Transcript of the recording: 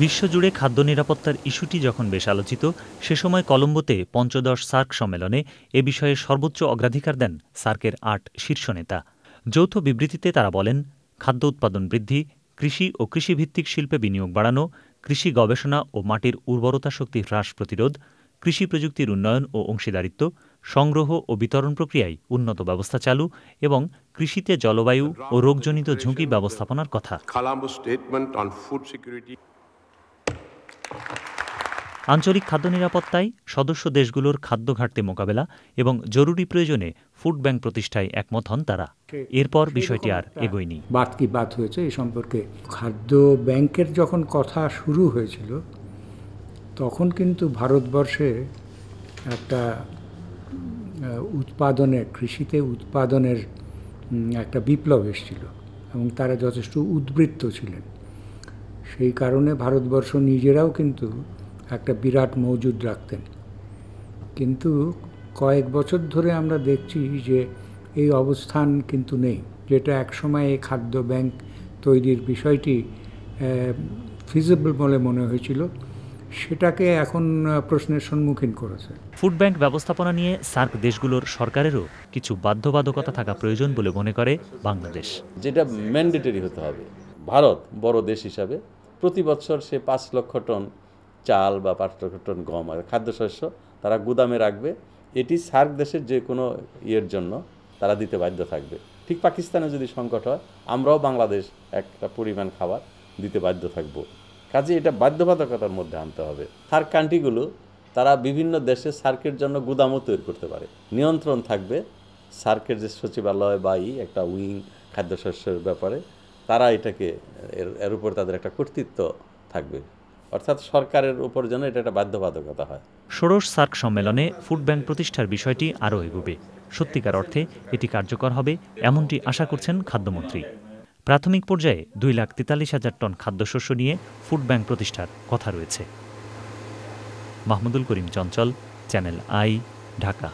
বিশ্বজুড়ে খাদ্য নিরাপত্তার ইস্যুটি যখন বেশ আলোচিত, সে সময় কলম্বোতে পঞ্চদশ সার্ক সম্মেলনে এ বিষয়ে সর্বোচ্চ অগ্রাধিকার দেন সার্কের ৮ শীর্ষ নেতা। যৌথ বিবৃতিতে তারা বলেন, খাদ্য উৎপাদন বৃদ্ধি, কৃষি ও কৃষিভিত্তিক শিল্পে বিনিয়োগ বাড়ানো, কৃষি গবেষণা ও মাটির উর্বরতা শক্তি হ্রাস প্রতিরোধ, কৃষি প্রযুক্তির উন্নয়ন ও অংশীদারিত্ব, সংগ্রহ ও বিতরণ প্রক্রিয়ায় উন্নত ব্যবস্থা চালু এবং কৃষিতে জলবায়ু ও রোগজনিত ঝুঁকি ব্যবস্থাপনার কথা। আঞ্চলিক খাদ্য নিরাপত্তায় সদস্য দেশগুলোর খাদ্য ঘাটতি মোকাবেলা এবং জরুরি প্রয়োজনে ফুড ব্যাংক প্রতিষ্ঠায় একমত হন তারা। এরপর বিষয়টি আর এগোয়নি। বাত কি বাত হয়েছে এই সম্পর্কে। খাদ্য ব্যাংকের যখন কথা শুরু হয়েছিল তখন কিন্তু ভারতবর্ষে একটা কৃষিতে উৎপাদনের একটা বিপ্লব এসেছিল এবং তারা যথেষ্ট উদ্বৃত্ত ছিলেন। সেই কারণে ভারতবর্ষ নিজেরাও কিন্তু একটা বিরাট মজুদ রাখতেন। কিন্তু কয়েক বছর ধরে আমরা দেখছি যে এই অবস্থান কিন্তু নেই, যেটা একসময় এই খাদ্য ব্যাংক তৈরির বিষয়টি ফিজিবল বলে মনে হয়েছিল, সেটাকে এখন প্রশ্নের সম্মুখীন করেছে। ফুড ব্যাংক ব্যবস্থাপনা নিয়ে সার্ক দেশগুলোর সরকারেরও কিছু বাধ্যবাধকতা থাকা প্রয়োজন বলে মনে করে বাংলাদেশ। যেটা ম্যান্ডেটরি হতে হবে। ভারত বড় দেশ হিসাবে প্রতি বছর সে ৫ লক্ষ টন চাল বা ৫ লক্ষ টন গম আর খাদ্যশস্য তারা গুদামে রাখবে। এটি সার্ক দেশের যে কোনো ইয়ের জন্য তারা দিতে বাধ্য থাকবে। ঠিক পাকিস্তানে যদি সংকট হয়, আমরাও বাংলাদেশ একটা পরিমাণ খাবার দিতে বাধ্য থাকব। কাজে এটা বাধ্যবাধকতার মধ্যে আনতে হবে। সার্ক কান্ট্রিগুলো তারা বিভিন্ন দেশে সার্কের জন্য গুদামও তৈরি করতে পারে। নিয়ন্ত্রণ থাকবে সার্কের যে সচিবালয় বা একটা উইং খাদ্যশস্যের ব্যাপারে, তারা এটাকে এর উপর তাদের একটা কর্তৃত্ব থাকবে। অর্থাৎ সরকারের উপর যেন এটা একটা বাধ্যবাধকতা হয়। ষোড়শ সার্ক সম্মেলনে ফুড ব্যাংক প্রতিষ্ঠার বিষয়টি আরও এগোবে। সত্যিকার অর্থে এটি কার্যকর হবে এমনটি আশা করছেন খাদ্যমন্ত্রী। প্রাথমিক পর্যায়ে 2,43,000 টন খাদ্যশস্য নিয়ে ফুড ব্যাংক প্রতিষ্ঠার কথা রয়েছে। মাহমুদুল করিম চঞ্চল, চ্যানেল আই, ঢাকা।